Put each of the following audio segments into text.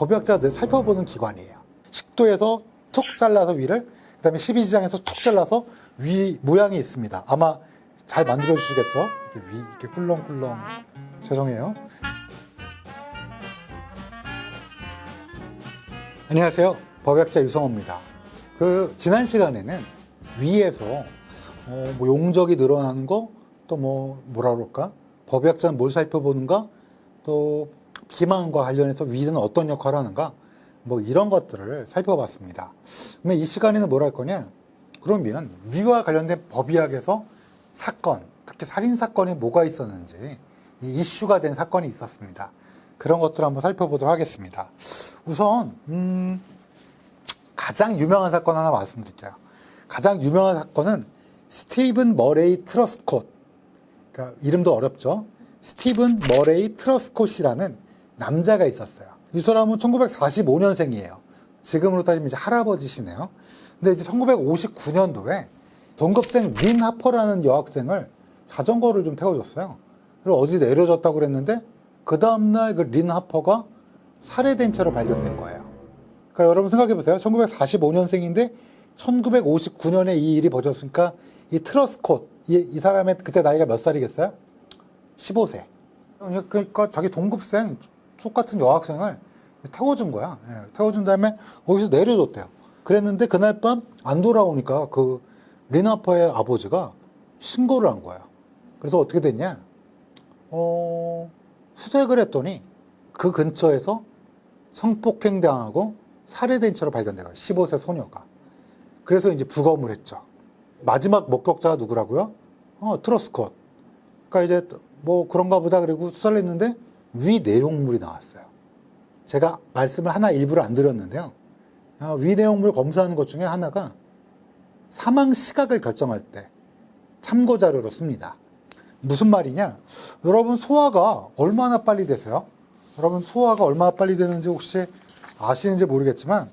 법의학자가 늘 살펴보는 기관이에요. 식도에서 툭 잘라서 위를, 그 다음에 12지장에서 툭 잘라서 위 모양이 있습니다. 아마 잘 만들어 주시겠죠? 이렇게 위, 이렇게 꿀렁꿀렁. 죄송해요. 안녕하세요. 법의학자 유성호입니다. 지난 시간에는 위에서 뭐 용적이 늘어나는 거, 또 뭐라 그럴까? 법의학자는 뭘 살펴보는가? 또 비만과 관련해서 위는 어떤 역할을 하는가? 뭐 이런 것들을 살펴봤습니다. 근데 이 시간에는 뭘 할 거냐? 그러면 위와 관련된 법의학에서 사건, 특히 살인사건이 뭐가 있었는지, 이 이슈가 된 사건이 있었습니다. 그런 것들을 한번 살펴보도록 하겠습니다. 우선 가장 유명한 사건 하나 말씀드릴게요. 가장 유명한 사건은 스티븐 머레이 트러스콧, 그러니까 이름도 어렵죠. 스티븐 머레이 트러스콧이라는 남자가 있었어요. 이 사람은 1945년생이에요. 지금으로 따지면 이제 할아버지시네요. 근데 이제 1959년도에 동급생 린 하퍼라는 여학생을 자전거를 좀 태워줬어요. 그리고 어디 내려졌다고 그랬는데 그 다음날 그 린 하퍼가 살해된 채로 발견된 거예요. 그러니까 여러분 생각해 보세요. 1945년생인데 1959년에 이 일이 벌어졌으니까 이 트러스콧, 이 사람의 그때 나이가 몇 살이겠어요? 15세. 그러니까 자기 동급생 똑같은 여학생을 태워준 거야. 태워준 다음에 거기서 내려줬대요. 그랬는데 그날 밤 안 돌아오니까 그 린 하퍼의 아버지가 신고를 한 거야. 그래서 어떻게 됐냐? 수색을 했더니 그 근처에서 성폭행당하고 살해된 채로 발견된 거야. 15세 소녀가. 그래서 이제 부검을 했죠. 마지막 목격자가 누구라고요? 트러스콧. 그러니까 이제 뭐 그런가 보다 그리고 수사를 했는데 위 내용물이 나왔어요. 제가 말씀을 하나 일부러 안 드렸는데요. 위 내용물 검사하는 것 중에 하나가 사망 시각을 결정할 때 참고 자료로 씁니다. 무슨 말이냐? 여러분 소화가 얼마나 빨리 되세요? 여러분 소화가 얼마나 빨리 되는지 혹시 아시는지 모르겠지만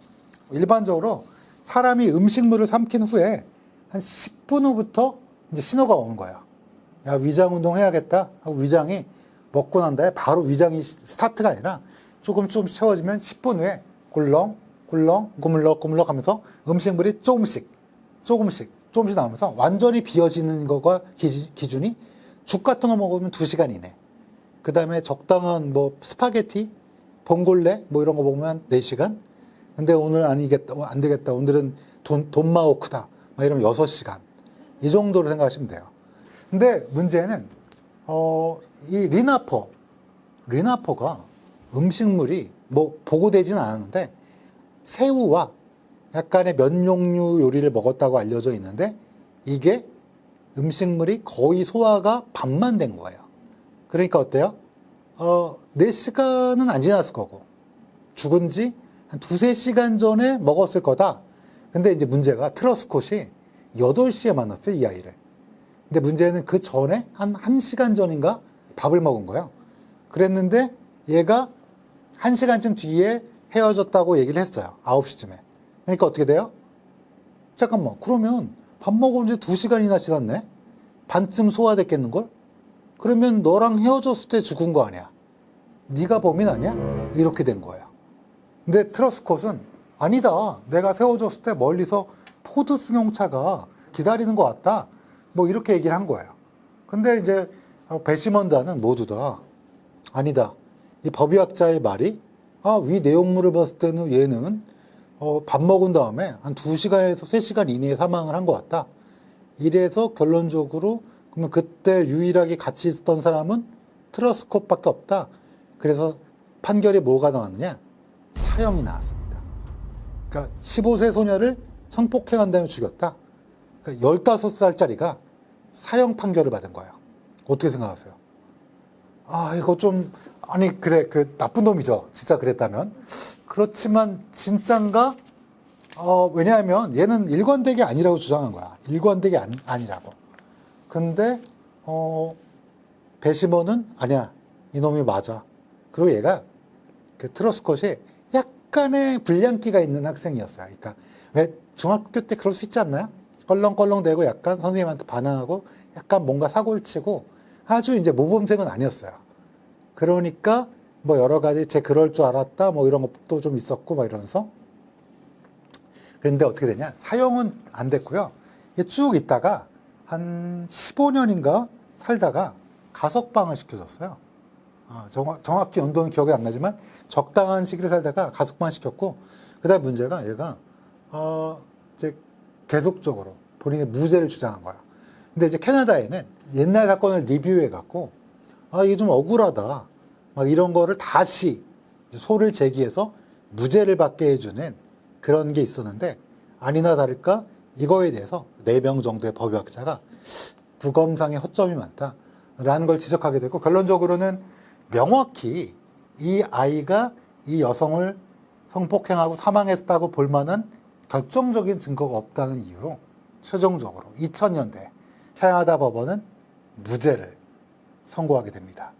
일반적으로 사람이 음식물을 삼킨 후에 한 10분 후부터 이제 신호가 오는 거예요. 야, 위장 운동 해야겠다 하고 위장이 먹고 난 다음에 바로 위장이 스타트가 아니라 조금 채워지면 10분 후에 꿀렁 꾸물럭 하면서 음식물이 조금씩 나오면서 완전히 비어지는 거가 기준이 죽 같은 거 먹으면 2시간 이내. 그 다음에 적당한 뭐 스파게티, 봉골레 뭐 이런 거 먹으면 4시간. 근데 오늘 안 되겠다. 오늘은 돈마호크다. 막 이러면 6시간. 이 정도로 생각하시면 돼요. 근데 문제는, 이 린하퍼가 음식물이 뭐 보고되지는 않았는데 새우와 약간의 면 종류 요리를 먹었다고 알려져 있는데 이게 음식물이 거의 소화가 반만 된 거예요. 그러니까 어때요? 4시간은 안 지났을 거고 죽은 지 한 2-3시간 전에 먹었을 거다. 근데 이제 문제가 트러스콧이 8시에 만났어요, 이 아이를. 근데 문제는 그 전에 한 1시간 전인가 밥을 먹은 거예요. 그랬는데 얘가 1시간쯤 뒤에 헤어졌다고 얘기를 했어요. 9시쯤에. 그러니까 어떻게 돼요? 잠깐만, 그러면 밥 먹은 지 2시간이나 지났네? 반쯤 소화됐겠는걸? 그러면 너랑 헤어졌을 때 죽은 거 아니야? 네가 범인 아니야? 이렇게 된 거예요. 근데 트러스콧은 아니다. 내가 헤어졌을 때 멀리서 포드 승용차가 기다리는 것 같다. 뭐 이렇게 얘기를 한 거예요. 근데 이제 배심원단은 모두 다 아니다. 이 법의학자의 말이 위 내용물을 봤을 때는 얘는 밥 먹은 다음에 한 2시간에서 3시간 이내에 사망을 한 것 같다. 이래서 결론적으로 그러면 그때 유일하게 같이 있었던 사람은 트러스콧밖에 없다. 그래서 판결이 뭐가 나왔느냐? 사형이 나왔습니다. 그러니까 15세 소녀를 성폭행한 다음에 죽였다. 그러니까 15살짜리가 사형 판결을 받은 거예요. 어떻게 생각하세요? 이거 좀 그래, 나쁜 놈이죠. 진짜 그랬다면. 그렇지만, 진짠가? 왜냐하면 얘는 일관되게 아니라고 주장한 거야. 일관되게 아니라고. 근데, 배심원은 아니야. 이놈이 맞아. 그리고 얘가, 트러스콧이 약간의 불량기가 있는 학생이었어요. 그러니까, 왜 중학교 때 그럴 수 있지 않나요? 껄렁껄렁대고 약간 선생님한테 반항하고 약간 뭔가 사고를 치고 아주 이제 모범생은 아니었어요. 그러니까 뭐 여러 가지 쟤 그럴 줄 알았다 뭐 이런 것도 좀 있었고 막 이러면서. 그런데 어떻게 되냐? 사형은 안 됐고요. 쭉 있다가 한 15년인가 살다가 가석방을 시켜줬어요. 정확히 연도는 기억이 안 나지만 적당한 시기를 살다가 가석방 시켰고, 그다음 문제가 얘가 이제 계속적으로 본인의 무죄를 주장한 거야. 근데 이제 캐나다에는 옛날 사건을 리뷰해 갖고 이게 좀 억울하다 막 이런 거를 다시 소를 제기해서 무죄를 받게 해주는 그런 게 있었는데, 아니나 다를까 이거에 대해서 4명 정도의 법의학자가 부검상의 허점이 많다라는 걸 지적하게 되고, 결론적으로는 명확히 이 아이가 이 여성을 성폭행하고 사망했다고 볼 만한 결정적인 증거가 없다는 이유로 최종적으로 2000년대 캐나다 법원은 무죄를 선고하게 됩니다.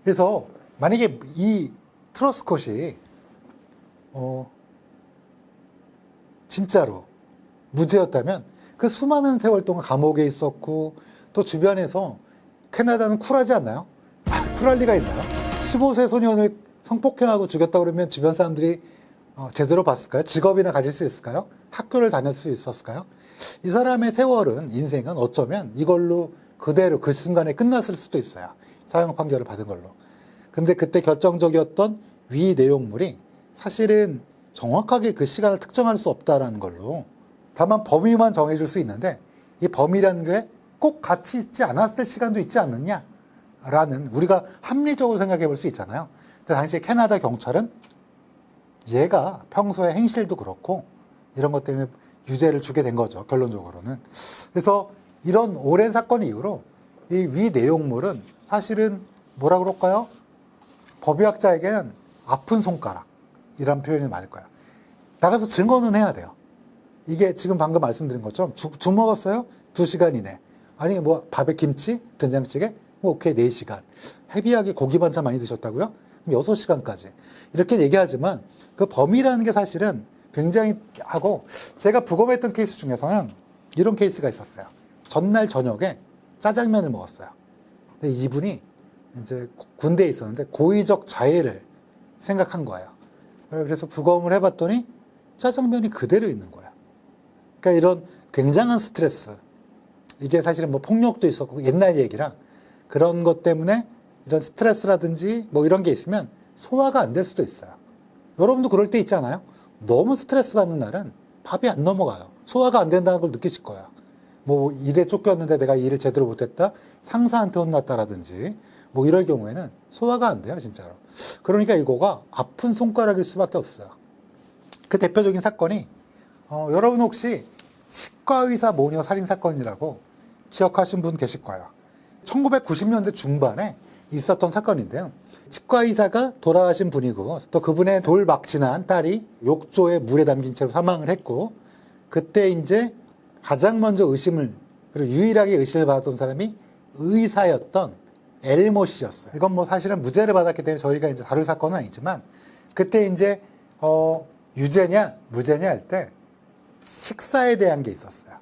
그래서 만약에 이 트러스콧이 진짜로 무죄였다면 그 수많은 세월 동안 감옥에 있었고, 또 주변에서 캐나다는 쿨하지 않나요? 쿨할 리가 있나요? 15세 소년을 성폭행하고 죽였다 그러면 주변 사람들이 제대로 봤을까요? 직업이나 가질 수 있을까요? 학교를 다닐 수 있었을까요? 이 사람의 세월은, 인생은 어쩌면 이걸로 그대로 그 순간에 끝났을 수도 있어요. 사형 판결을 받은 걸로. 근데 그때 결정적이었던 위 내용물이 사실은 정확하게 그 시간을 특정할 수 없다라는 걸로, 다만 범위만 정해줄 수 있는데 이 범위라는 게 꼭 같이 있지 않았을 시간도 있지 않느냐라는, 우리가 합리적으로 생각해 볼 수 있잖아요. 근데 당시에 캐나다 경찰은 얘가 평소에 행실도 그렇고 이런 것 때문에 유죄를 주게 된 거죠, 결론적으로는. 그래서 이런 오랜 사건 이후로 이 위 내용물은 사실은 뭐라 그럴까요? 법의학자에게는 아픈 손가락이란 표현이 맞을 거예요. 나가서 증언은 해야 돼요. 이게 지금 방금 말씀드린 것처럼 죽 먹었어요? 2시간 이내. 아니 뭐 밥에 김치, 된장찌개? 뭐 오케이 4시간. 헤비하게 고기 반찬 많이 드셨다고요? 그럼 6시간까지. 이렇게 얘기하지만 그 범위라는 게 사실은 굉장히 하고, 제가 부검했던 케이스 중에서는 이런 케이스가 있었어요. 전날 저녁에 짜장면을 먹었어요. 근데 이분이 이제 군대에 있었는데 고의적 자해를 생각한 거예요. 그래서 부검을 해봤더니 짜장면이 그대로 있는 거예요. 그러니까 이런 굉장한 스트레스, 이게 사실은 뭐 폭력도 있었고 옛날 얘기라, 그런 것 때문에 이런 스트레스라든지 뭐 이런 게 있으면 소화가 안 될 수도 있어요. 여러분도 그럴 때 있잖아요. 너무 스트레스 받는 날은 밥이 안 넘어가요. 소화가 안 된다는 걸 느끼실 거예요. 뭐 일에 쫓겼는데 내가 일을 제대로 못했다, 상사한테 혼났다라든지 뭐 이럴 경우에는 소화가 안 돼요, 진짜로. 그러니까 이거가 아픈 손가락일 수밖에 없어요. 그 대표적인 사건이 여러분 혹시 치과의사 모녀 살인 사건이라고 기억하신 분 계실 거예요. 1990년대 중반에 있었던 사건인데요. 치과의사가 돌아가신 분이고, 또 그분의 돌박진한 딸이 욕조에 물에 담긴 채로 사망을 했고, 그때 이제 가장 먼저 의심을, 그리고 유일하게 의심을 받았던 사람이 의사였던 엘모 씨였어요. 이건 뭐 사실은 무죄를 받았기 때문에 저희가 이제 다룰 사건은 아니지만, 그때 이제 유죄냐 무죄냐 할 때 식사에 대한 게 있었어요.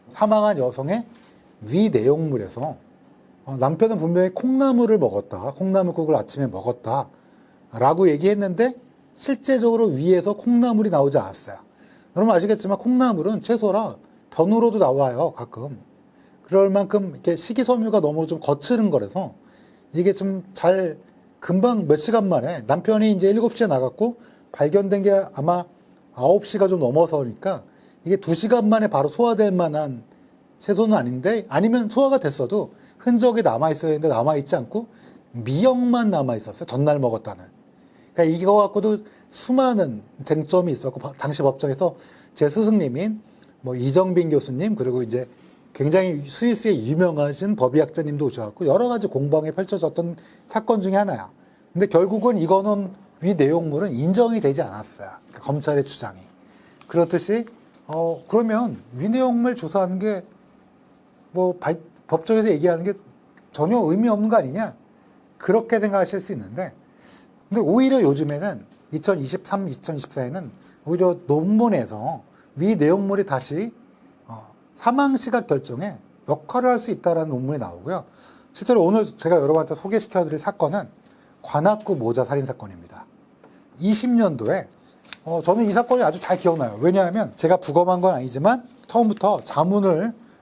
사망한 여성의 위 내용물에서 남편은 분명히 콩나물을 먹었다, 콩나물국을 아침에 먹었다 라고 얘기했는데 실제적으로 위에서 콩나물이 나오지 않았어요. 여러분 아시겠지만 콩나물은 채소라 변으로도 나와요, 가끔. 그럴 만큼 이렇게 식이섬유가 너무 좀 거칠은 거라서 이게 좀 잘, 금방 몇 시간 만에, 남편이 이제 7시에 나갔고 발견된 게 아마 9시가 좀 넘어서니까 이게 2시간 만에 바로 소화될 만한 채소는 아닌데, 아니면 소화가 됐어도 흔적이 남아있어야 되는데 남아있지 않고 미역만 남아있었어요, 전날 먹었다는. 그러니까 이거 갖고도 수많은 쟁점이 있었고, 당시 법정에서 제 스승님인 뭐 이정빈 교수님, 그리고 이제 굉장히 스위스의 유명하신 법의학자님도 오셔갖고 여러 가지 공방이 펼쳐졌던 사건 중에 하나야. 근데 결국은 이거는 위 내용물은 인정이 되지 않았어요, 그러니까 검찰의 주장이. 그렇듯이 그러면 위 내용물 조사하는 게 뭐 법정에서 얘기하는 게 전혀 의미 없는 거 아니냐, 그렇게 생각하실 수 있는데, 근데 오히려 요즘에는 2023, 2024에는 오히려 논문에서 위 내용물이 다시 사망 시각 결정에 역할을 할 수 있다는 논문이 나오고요. 실제로 오늘 제가 여러분한테 소개시켜드릴 사건은 관악구 모자 살인 사건입니다. 20년도에 저는 이 사건이 아주 잘 기억나요. 왜냐하면 제가 부검한 건 아니지만 처음부터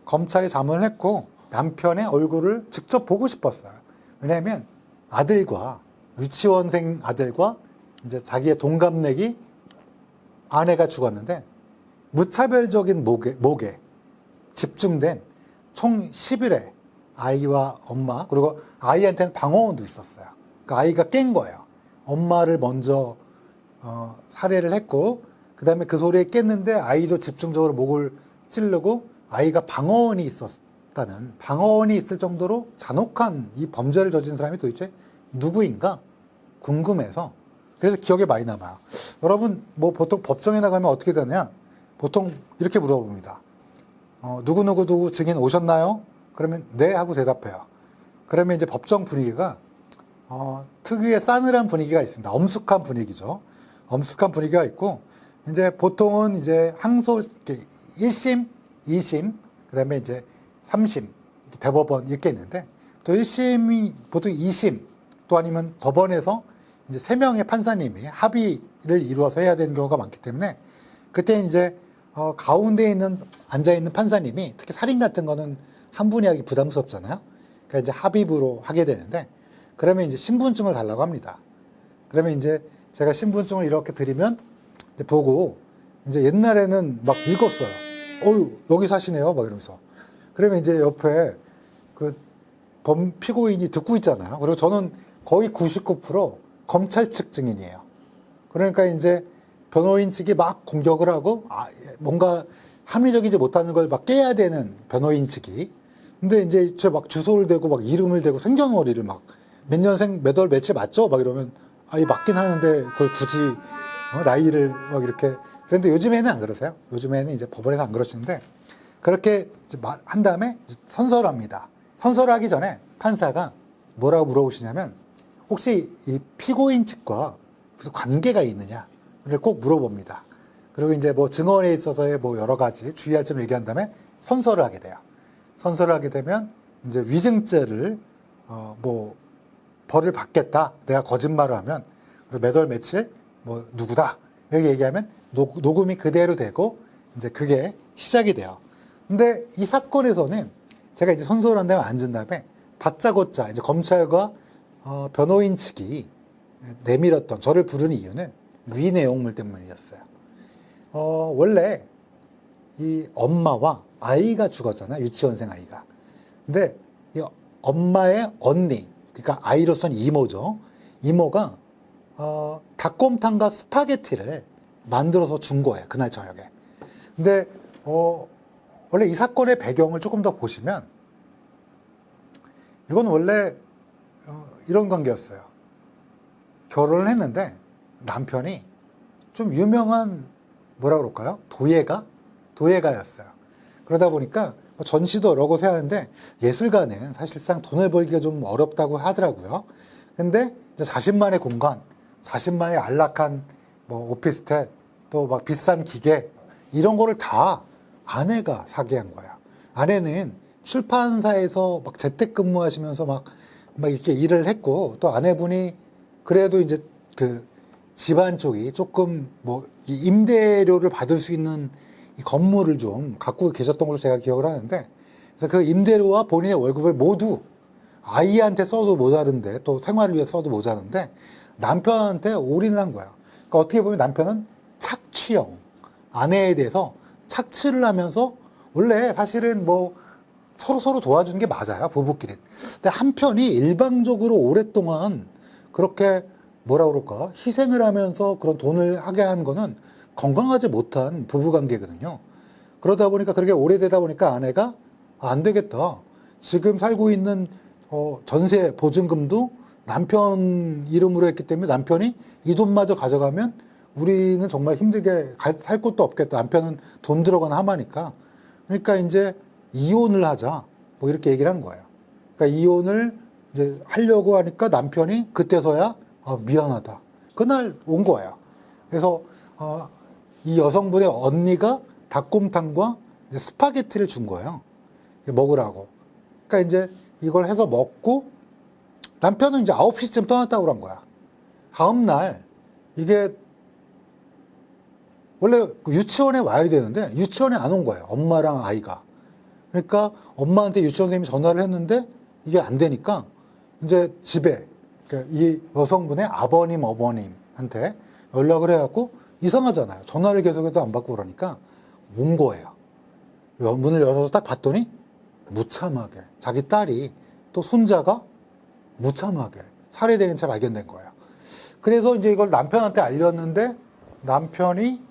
검찰이 자문을 했고 남편의 얼굴을 직접 보고 싶었어요. 왜냐하면 아들과 유치원생 아들과 이제 자기의 동갑내기 아내가 죽었는데 무차별적인 목에 집중된 총 10일의 아이와 엄마, 그리고 아이한테는 방어원도 있었어요. 그러니까 아이가 깬 거예요. 엄마를 먼저 살해를 했고, 그 다음에 그 소리에 깼는데 아이도 집중적으로 목을 찌르고 아이가 방어원이 있었다는, 방어원이 있을 정도로 잔혹한 이 범죄를 저지른 사람이 도대체 누구인가 궁금해서, 그래서 기억에 많이 남아요. 여러분 뭐 보통 법정에 나가면 어떻게 되냐, 보통 이렇게 물어봅니다. 누구 증인 오셨나요? 그러면 네 하고 대답해요. 그러면 이제 법정 분위기가 특유의 싸늘한 분위기가 있습니다. 엄숙한 분위기죠. 엄숙한 분위기가 있고, 이제 보통은 이제 항소 1심, 2심, 그다음에 이제 3심, 대법원 이렇게 있는데, 또 1심이 보통 2심, 또 아니면 법원에서 이제 3명의 판사님이 합의를 이루어서 해야 되는 경우가 많기 때문에, 그때 이제 가운데 앉아 있는 판사님이, 특히 살인 같은 거는 한 분이 하기 부담스럽잖아요. 그러니까 이제 합의부로 하게 되는데, 그러면 이제 신분증을 달라고 합니다. 그러면 이제 제가 신분증을 이렇게 드리면 이제 보고, 이제 옛날에는 막 읽었어요. 여기 사시네요, 막 이러면서. 그러면 이제 옆에 그 피고인이 듣고 있잖아요. 그리고 저는 거의 99% 검찰 측 증인이에요. 그러니까 이제 변호인 측이 막 공격을 하고, 뭔가 합리적이지 못하는 걸 막 깨야 되는 변호인 측이. 근데 이제 저 막 주소를 대고 막 이름을 대고 생년월일을 막 몇 년생 몇 월 며칠 맞죠? 막 이러면 맞긴 하는데 그걸 굳이 나이를 막 이렇게. 그런데 요즘에는 안 그러세요. 요즘에는 이제 법원에서 안 그러시는데, 그렇게 이제 한 다음에 선서를 합니다. 선서를 하기 전에 판사가 뭐라고 물어보시냐면, 혹시 이 피고인 측과 무슨 관계가 있느냐를 꼭 물어봅니다. 그리고 이제 뭐 증언에 있어서의 뭐 여러 가지 주의할 점을 얘기한 다음에 선서를 하게 돼요. 선서를 하게 되면 이제 위증죄를 뭐 벌을 받겠다, 내가 거짓말을 하면, 그리고 몇 월 며칠 뭐 누구다 이렇게 얘기하면 녹음이 그대로 되고 이제 그게 시작이 돼요. 근데 이 사건에서는 제가 이제 선서를 한 다음에 앉은 다음에 다짜고짜 이제 검찰과 변호인 측이 내밀었던, 저를 부르는 이유는 위 내용물 때문이었어요. 원래 이 엄마와 아이가 죽었잖아요. 유치원생 아이가. 근데 이 엄마의 언니, 그러니까 아이로서는 이모죠. 이모가 닭곰탕과 스파게티를 만들어서 준 거예요. 그날 저녁에. 근데 원래 이 사건의 배경을 조금 더 보시면, 이건 원래 이런 관계였어요. 결혼을 했는데 남편이 좀 유명한, 뭐라 그럴까요? 도예가였어요. 그러다 보니까 전시도 여러 곳에 하는데, 예술가는 사실상 돈을 벌기가 좀 어렵다고 하더라고요. 근데 이제 자신만의 공간, 자신만의 안락한 뭐 오피스텔, 또 막 비싼 기계, 이런 거를 다 아내가 사게 한 거야. 아내는 출판사에서 막 재택근무하시면서 막 이렇게 일을 했고, 또 아내분이 그래도 이제 그 집안 쪽이 조금 뭐 임대료를 받을 수 있는 이 건물을 좀 갖고 계셨던 걸로 제가 기억을 하는데, 그래서 그 임대료와 본인의 월급을 모두 아이한테 써도 모자른데, 또 생활을 위해 써도 모자른데 남편한테 올인을 한 거예요. 그러니까 어떻게 보면 남편은 착취형, 아내에 대해서 착취를 하면서, 원래 사실은 뭐 서로 도와주는 게 맞아요, 부부끼리. 근데 한편이 일방적으로 오랫동안 그렇게 뭐라 그럴까, 희생을 하면서 그런 돈을 하게 한 거는 건강하지 못한 부부관계거든요. 그러다 보니까, 그렇게 오래되다 보니까 아내가 안 되겠다, 지금 살고 있는 전세 보증금도 남편 이름으로 했기 때문에 남편이 이 돈마저 가져가면 우리는 정말 힘들게 살 곳도 없겠다, 남편은 돈 들어가는 하마니까. 그러니까 이제 이혼을 하자, 뭐 이렇게 얘기를 한 거예요. 그러니까 이혼을 이제 하려고 하니까 남편이 그때서야 미안하다, 그날 온 거예요. 그래서 이 여성분의 언니가 닭곰탕과 이제 스파게티를 준 거예요, 먹으라고. 그러니까 이제 이걸 해서 먹고, 남편은 이제 9시쯤 떠났다고 그런 거야. 다음날 이게 원래 유치원에 와야 되는데 유치원에 안 온 거예요. 엄마랑 아이가. 그러니까 엄마한테 유치원 선생님이 전화를 했는데 이게 안 되니까 이제 집에 그러니까 이 여성분의 아버님, 어머님한테 연락을 해갖고 이상하잖아요. 전화를 계속해도 안 받고 그러니까 온 거예요. 문을 열어서 딱 봤더니 무참하게 자기 딸이 또 손자가 무참하게 살해된 채 발견된 거예요. 그래서 이제 이걸 남편한테 알렸는데 남편이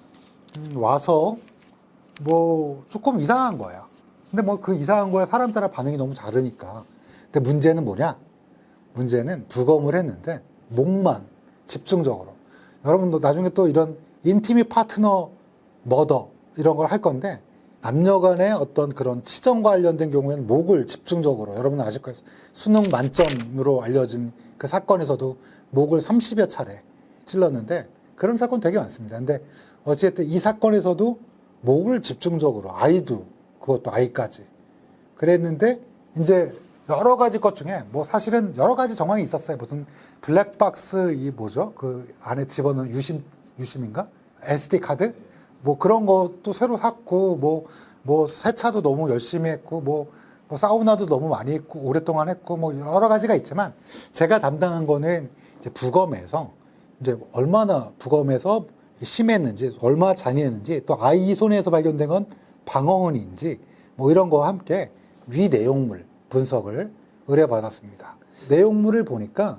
와서 뭐 조금 이상한 거예요. 근데 뭐 그 이상한 거에 사람 따라 반응이 너무 다르니까. 근데 문제는 뭐냐? 문제는 부검을 했는데 목만 집중적으로. 여러분도 나중에 또 이런 인티미 파트너 머더 이런 걸 할 건데 남녀 간의 어떤 그런 치정과 관련된 경우에는 목을 집중적으로 여러분 아실 거예요. 수능 만점으로 알려진 그 사건에서도 목을 30여 차례 찔렀는데 그런 사건 되게 많습니다. 근데 어쨌든 이 사건에서도 목을 집중적으로 아이도 그것도 아이까지 그랬는데 이제 여러 가지 것 중에 뭐 사실은 여러 가지 정황이 있었어요. 무슨 블랙박스 이 뭐죠? 그 안에 집어넣은 유심인가? SD 카드? 뭐 그런 것도 새로 샀고 뭐 세차도 너무 열심히 했고 뭐 사우나도 너무 많이 했고 오랫동안 했고 뭐 여러 가지가 있지만 제가 담당한 거는 이제 부검에서 이제 얼마나 부검에서 심했는지 얼마나 잔인했는지 또 아이 손에서 발견된 건 방어흔인지 뭐 이런 거와 함께 위 내용물 분석을 의뢰받았습니다. 내용물을 보니까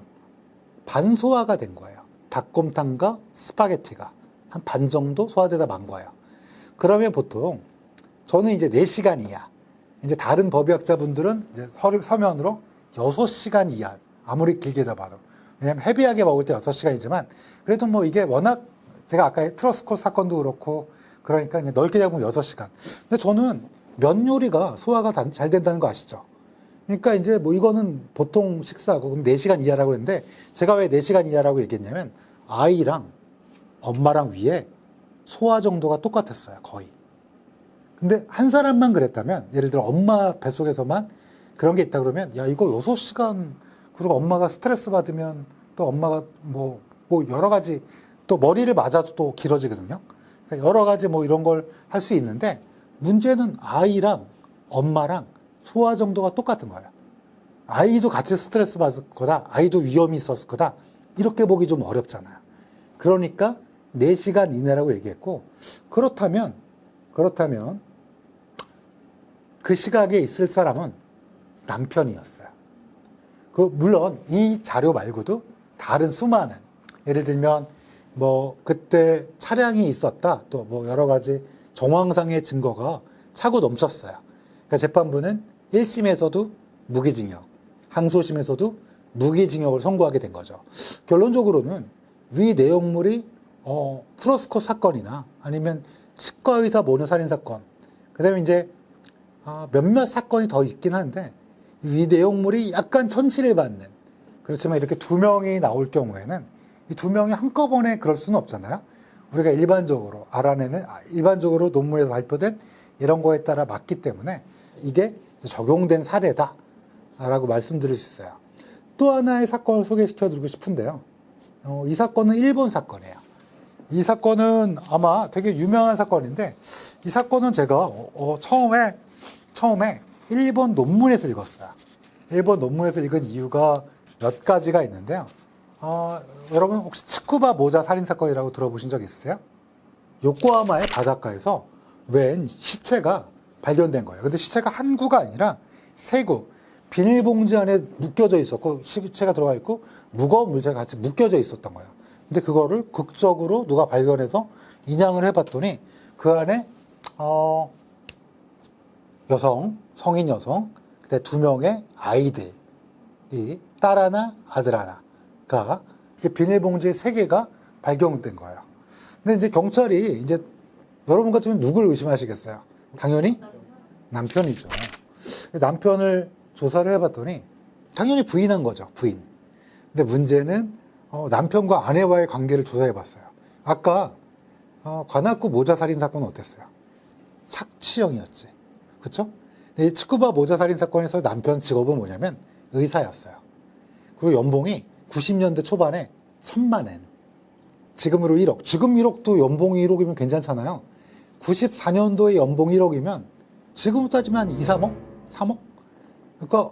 반소화가 된 거예요. 닭곰탕과 스파게티가 한 반 정도 소화되다 만 거예요. 그러면 보통 저는 이제 4시간 이하, 이제 다른 법의학자분들은 이제 서면으로 6시간 이하, 아무리 길게 잡아도. 왜냐면 헤비하게 먹을 때 6시간이지만 그래도 뭐 이게 워낙 제가 아까 트러스코 사건도 그렇고 그러니까 이제 넓게 잡으면 6시간. 근데 저는 면 요리가 소화가 잘 된다는 거 아시죠? 그러니까 이제 뭐 이거는 보통 식사고 그럼 4시간 이하라고 했는데 제가 왜 4시간 이하라고 얘기했냐면 아이랑 엄마랑 위에 소화 정도가 똑같았어요. 거의. 근데 한 사람만 그랬다면 예를 들어 엄마 뱃속에서만 그런 게 있다 그러면 야 이거 6시간 그리고 엄마가 스트레스 받으면 또 엄마가 뭐 여러 가지 또 머리를 맞아도 또 길어지거든요. 그러니까 여러 가지 뭐 이런 걸 할 수 있는데 문제는 아이랑 엄마랑 소화 정도가 똑같은 거예요. 아이도 같이 스트레스 받을 거다. 아이도 위험이 있었을 거다. 이렇게 보기 좀 어렵잖아요. 그러니까 4시간 이내라고 얘기했고 그렇다면 그 시각에 있을 사람은 남편이었어요. 물론 이 자료 말고도 다른 수많은 예를 들면 뭐 그때 차량이 있었다 또 뭐 여러 가지 정황상의 증거가 차고 넘쳤어요. 그러니까 재판부는 1심에서도 무기징역, 항소심에서도 무기징역을 선고하게 된 거죠. 결론적으로는 위 내용물이 트러스코 사건이나 아니면 치과의사 모녀 살인 사건, 그다음에 이제 몇몇 사건이 더 있긴 한데 위 내용물이 약간 천시를 받는 그렇지만 이렇게 2명이 나올 경우에는 이 2명이 한꺼번에 그럴 수는 없잖아요. 우리가 일반적으로 논문에서 발표된 이런 거에 따라 맞기 때문에 이게 적용된 사례다라고 말씀드릴 수 있어요. 또 하나의 사건을 소개시켜드리고 싶은데요. 이 사건은 일본 사건이에요. 이 사건은 아마 되게 유명한 사건인데 이 사건은 제가 처음에 일본 논문에서 읽었어요. 일본 논문에서 읽은 이유가 몇 가지가 있는데요. 여러분 혹시 츠쿠바 모자 살인 사건이라고 들어보신 적 있으세요? 요코하마의 바닷가에서 웬 시체가 발견된 거예요. 근데 시체가 한 구가 아니라 3구, 비닐봉지 안에 묶여져 있었고 시체가 들어가 있고 무거운 물체가 같이 묶여져 있었던 거예요. 근데 그거를 극적으로 누가 발견해서 인양을 해봤더니 그 안에 성인 여성, 그때 2명의 아이들이 딸 하나, 아들 하나가 비닐봉지 3개가 발견된 거예요. 근데 이제 경찰이 이제 여러분 같으면 누굴 의심하시겠어요? 당연히 남편이죠. 남편을 조사를 해봤더니 당연히 부인한 거죠. 부인. 근데 문제는 남편과 아내와의 관계를 조사해봤어요. 아까 관악구 모자 살인 사건은 어땠어요? 착취형이었지. 그쵸? 이 츠쿠바 모자 살인 사건에서 남편 직업은 뭐냐면 의사였어요. 그리고 연봉이 90년대 초반에 1,000만 엔. 지금으로 1억. 지금 1억도 연봉이 1억이면 괜찮잖아요. 94년도에 연봉 1억이면 지금으로 따지면 한 2, 3억? 3억? 그러니까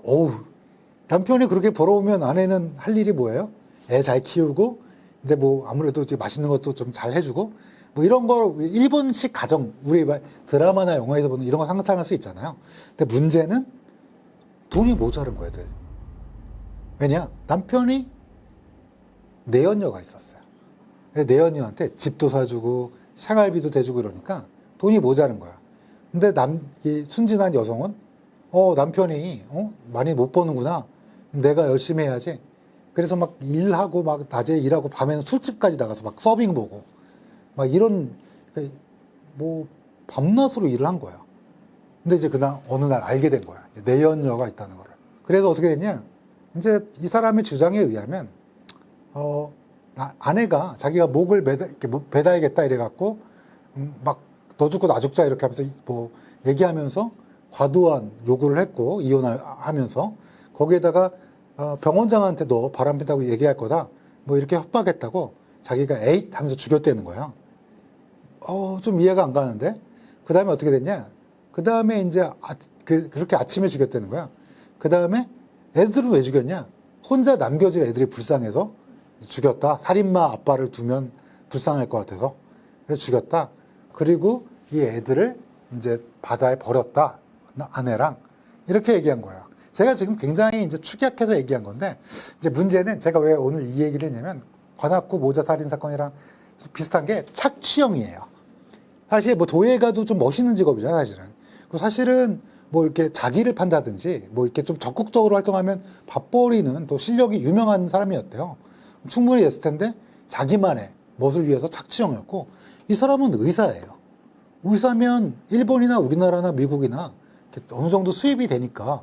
남편이 그렇게 벌어오면 아내는 할 일이 뭐예요? 애 잘 키우고 이제 뭐 아무래도 이제 맛있는 것도 좀 잘 해주고 뭐 이런 걸 일본식 가정 우리 드라마나 영화에서 보는 이런 거 상상할 수 있잖아요. 근데 문제는 돈이 모자른 거야, 들. 왜냐? 남편이 내연녀가 있었어요. 내연녀한테 집도 사주고 생활비도 대주고 이러니까 돈이 모자른 거야. 근데 이 순진한 여성은 남편이 많이 못 버는구나. 내가 열심히 해야지. 그래서 막 일하고 막 낮에 일하고 밤에는 술집까지 나가서 막 서빙 보고 막 이런 뭐 밤낮으로 일을 한 거야. 근데 이제 그날 어느 날 알게 된 거야. 내연녀가 있다는 거를. 그래서 어떻게 됐냐? 이제 이 사람의 주장에 의하면 아내가 자기가 목을 매달겠다 이래갖고 막 너 죽고 나 죽자 이렇게 하면서 뭐 얘기하면서 과도한 요구를 했고 이혼하면서 거기에다가 병원장한테 너 바람핀다고 얘기할 거다 뭐 이렇게 협박했다고 자기가 에잇 하면서 죽였다는 거야. 좀 이해가 안 가는데 그 다음에 어떻게 됐냐? 그 다음에 이제 그렇게 아침에 죽였다는 거야. 그 다음에 애들은 왜 죽였냐? 혼자 남겨질 애들이 불쌍해서 죽였다. 살인마 아빠를 두면 불쌍할 것 같아서 그래서 죽였다. 그리고 이 애들을 이제 바다에 버렸다. 아내랑 이렇게 얘기한 거예요. 제가 지금 굉장히 이제 축약해서 얘기한 건데 이제 문제는 제가 왜 오늘 이 얘기를 했냐면 관악구 모자 살인 사건이랑 비슷한 게 착취형이에요. 사실 뭐 도예가도 좀 멋있는 직업이잖아요, 사실은. 사실은 뭐 이렇게 자기를 판다든지 뭐 이렇게 좀 적극적으로 활동하면 밥벌이는 또 실력이 유명한 사람이었대요. 충분히 됐을 텐데 자기만의 멋을 위해서 착취형이었고 이 사람은 의사예요. 의사면 일본이나 우리나라나 미국이나 어느 정도 수입이 되니까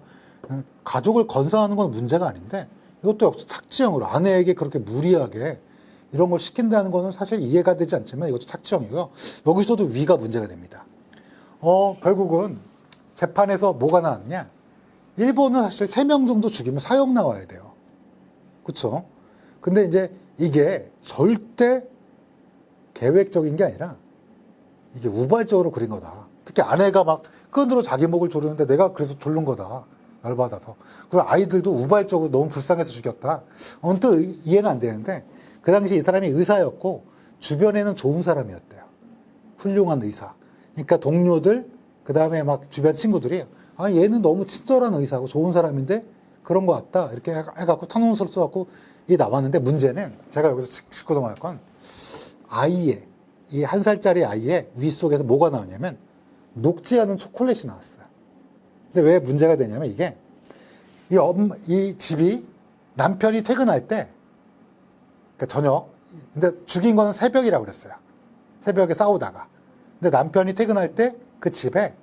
가족을 건사하는 건 문제가 아닌데 이것도 역시 착취형으로 아내에게 그렇게 무리하게 이런 걸 시킨다는 거는 사실 이해가 되지 않지만 이것도 착취형이고요. 여기서도 위가 문제가 됩니다. 결국은 재판에서 뭐가 나왔냐? 일본은 사실 3명 정도 죽이면 사형 나와야 돼요. 그쵸? 근데 이제 이게 절대 계획적인 게 아니라 이게 우발적으로 그린 거다. 특히 아내가 막 끈으로 자기 목을 조르는데 내가 그래서 조른 거다. 열받아서. 그리고 아이들도 우발적으로 너무 불쌍해서 죽였다. 또 이해는 안 되는데 그 당시 이 사람이 의사였고 주변에는 좋은 사람이었대요. 훌륭한 의사. 그러니까 동료들 그 다음에 막 주변 친구들이 얘는 너무 친절한 의사고 좋은 사람인데 그런 거 같다. 이렇게 해갖고 탄원서를 써갖고 이게 나왔는데 문제는 제가 여기서 짚고 넘어갈 건 아이의 이 1살짜리 아이의 위 속에서 뭐가 나오냐면 녹지 않은 초콜릿이 나왔어요. 근데 왜 문제가 되냐면 이게 이 집이 남편이 퇴근할 때 그러니까 저녁 근데 죽인 거는 새벽이라고 그랬어요. 새벽에 싸우다가 근데 남편이 퇴근할 때 그 집에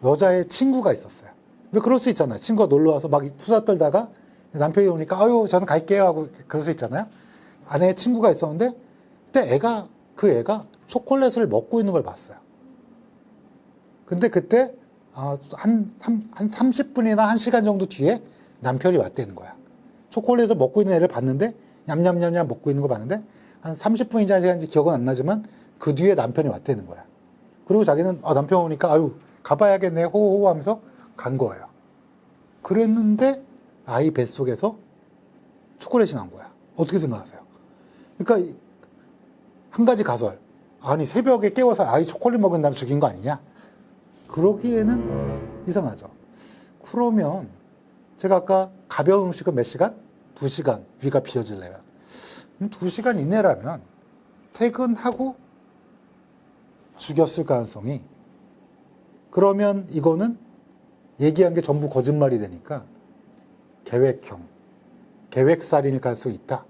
여자의 친구가 있었어요. 왜 그럴 수 있잖아요. 친구가 놀러 와서 막 수다 떨다가 남편이 오니까 저는 갈게요 하고 그럴 수 있잖아요. 아내의 친구가 있었는데 그때 그 애가 초콜릿을 먹고 있는 걸 봤어요. 근데 그때 한 30분이나 1시간 정도 뒤에 남편이 왔다는 거야. 초콜릿을 먹고 있는 애를 봤는데 냠냠냠냠 먹고 있는 걸 봤는데 한 30분인지 1시간인지 기억은 안 나지만 그 뒤에 남편이 왔다는 거야. 그리고 자기는 남편 오니까 가봐야겠네 호호호 하면서 간 거예요. 그랬는데 아이 뱃속에서 초콜릿이 나온 거야. 어떻게 생각하세요? 그러니까 한 가지 가설. 아니 새벽에 깨워서 아이 초콜릿 먹은 다음에 죽인 거 아니냐? 그러기에는 이상하죠. 그러면 제가 아까 가벼운 음식은 몇 시간? 2시간 위가 비어지려면 2시간 이내라면 퇴근하고 죽였을 가능성이 그러면 이거는 얘기한 게 전부 거짓말이 되니까 계획살인일 가능성이 있다.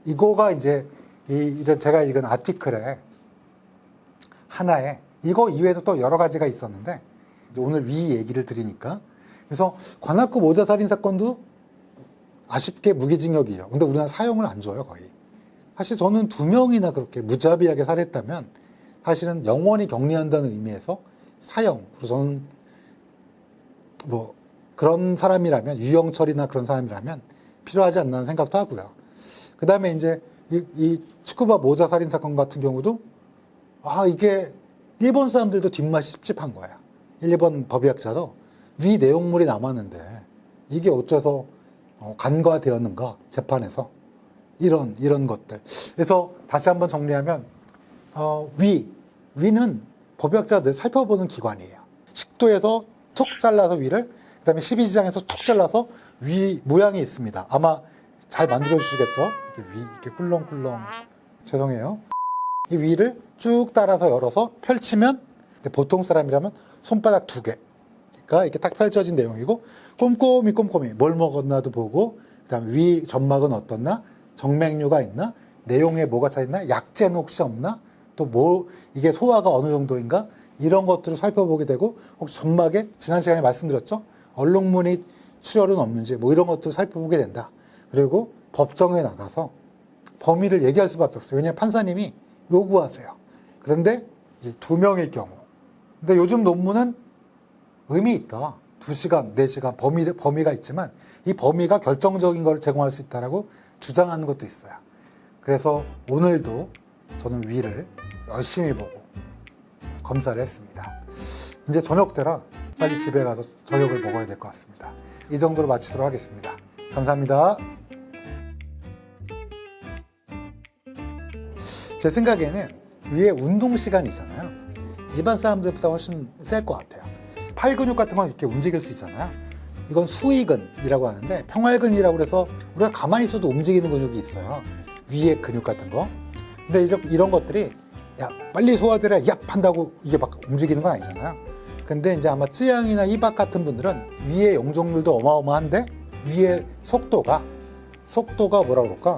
이거가 이제 이런 제가 읽은 아티클에 하나에 이거 이외에도 또 여러 가지가 있었는데 오늘 위 얘기를 드리니까 그래서 관악구 모자 살인 사건도 아쉽게 무기징역이에요. 근데 우리나라 사형을 안 줘요 거의. 사실 저는 2명이나 그렇게 무자비하게 살했다면 사실은 영원히 격리한다는 의미에서 사형. 그래서 저는 뭐 그런 사람이라면 유영철이나 그런 사람이라면 필요하지 않나 생각도 하고요. 그 다음에 이제 이 치쿠바 모자 살인 사건 같은 경우도 이게 일본 사람들도 뒷맛이 찝찝한 거야. 일본 법의학자도 위 내용물이 남았는데 이게 어째서 간과되었는가 재판에서 이런 것들. 그래서 다시 한번 정리하면 위는 법의학자들 살펴보는 기관이에요. 식도에서 툭 잘라서 위를, 그다음에 12지장에서 툭 잘라서 위 모양이 있습니다. 아마 잘 만들어 주시겠죠? 이렇게 꿀렁꿀렁. 죄송해요. 이 위를 쭉 따라서 열어서 펼치면, 보통 사람이라면 손바닥 2개가 이렇게 딱 펼쳐진 내용이고, 꼼꼼히 뭘 먹었나도 보고, 그다음에 위 점막은 어떻나, 정맥류가 있나, 내용에 뭐가 차있나, 약재는 혹시 없나, 또 뭐 이게 소화가 어느 정도인가, 이런 것들을 살펴보게 되고, 혹시 점막에 지난 시간에 말씀드렸죠? 얼룩무늬 출혈은 없는지 뭐 이런 것들을 살펴보게 된다. 그리고 법정에 나가서 범위를 얘기할 수밖에 없어요. 왜냐하면 판사님이 요구하세요. 그런데 2명일 경우. 근데 요즘 논문은 의미 있다. 2시간, 4시간 범위가 있지만 이 범위가 결정적인 걸 제공할 수 있다라고 주장하는 것도 있어요. 그래서 오늘도 저는 위를 열심히 보고 검사를 했습니다. 이제 저녁 때라 빨리 집에 가서 저녁을 먹어야 될 것 같습니다. 이 정도로 마치도록 하겠습니다. 감사합니다. 제 생각에는 위에 운동 시간이잖아요. 일반 사람들보다 훨씬 셀 것 같아요. 팔 근육 같은 건 이렇게 움직일 수 있잖아요. 이건 수위근이라고 하는데 평활근이라고 해서 우리가 가만히 있어도 움직이는 근육이 있어요. 위에 근육 같은 거. 근데 이런 것들이 야 빨리 소화되라 얍 한다고 이게 막 움직이는 건 아니잖아요. 근데 이제 아마 쯔양이나 이박 같은 분들은 위에 용적률도 어마어마한데 위에 속도가 뭐라 그럴까?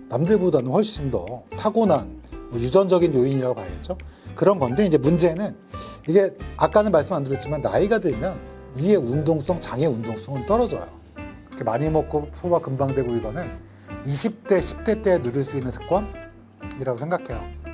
남들보다는 훨씬 더 타고난 유전적인 요인이라고 봐야겠죠. 그런 건데 이제 문제는 이게 아까는 말씀 안 드렸지만 나이가 들면 위의 운동성, 장의 운동성은 떨어져요. 이렇게 많이 먹고 소화 금방 되고 이거는 20대, 10대 때 누릴 수 있는 습관이라고 생각해요.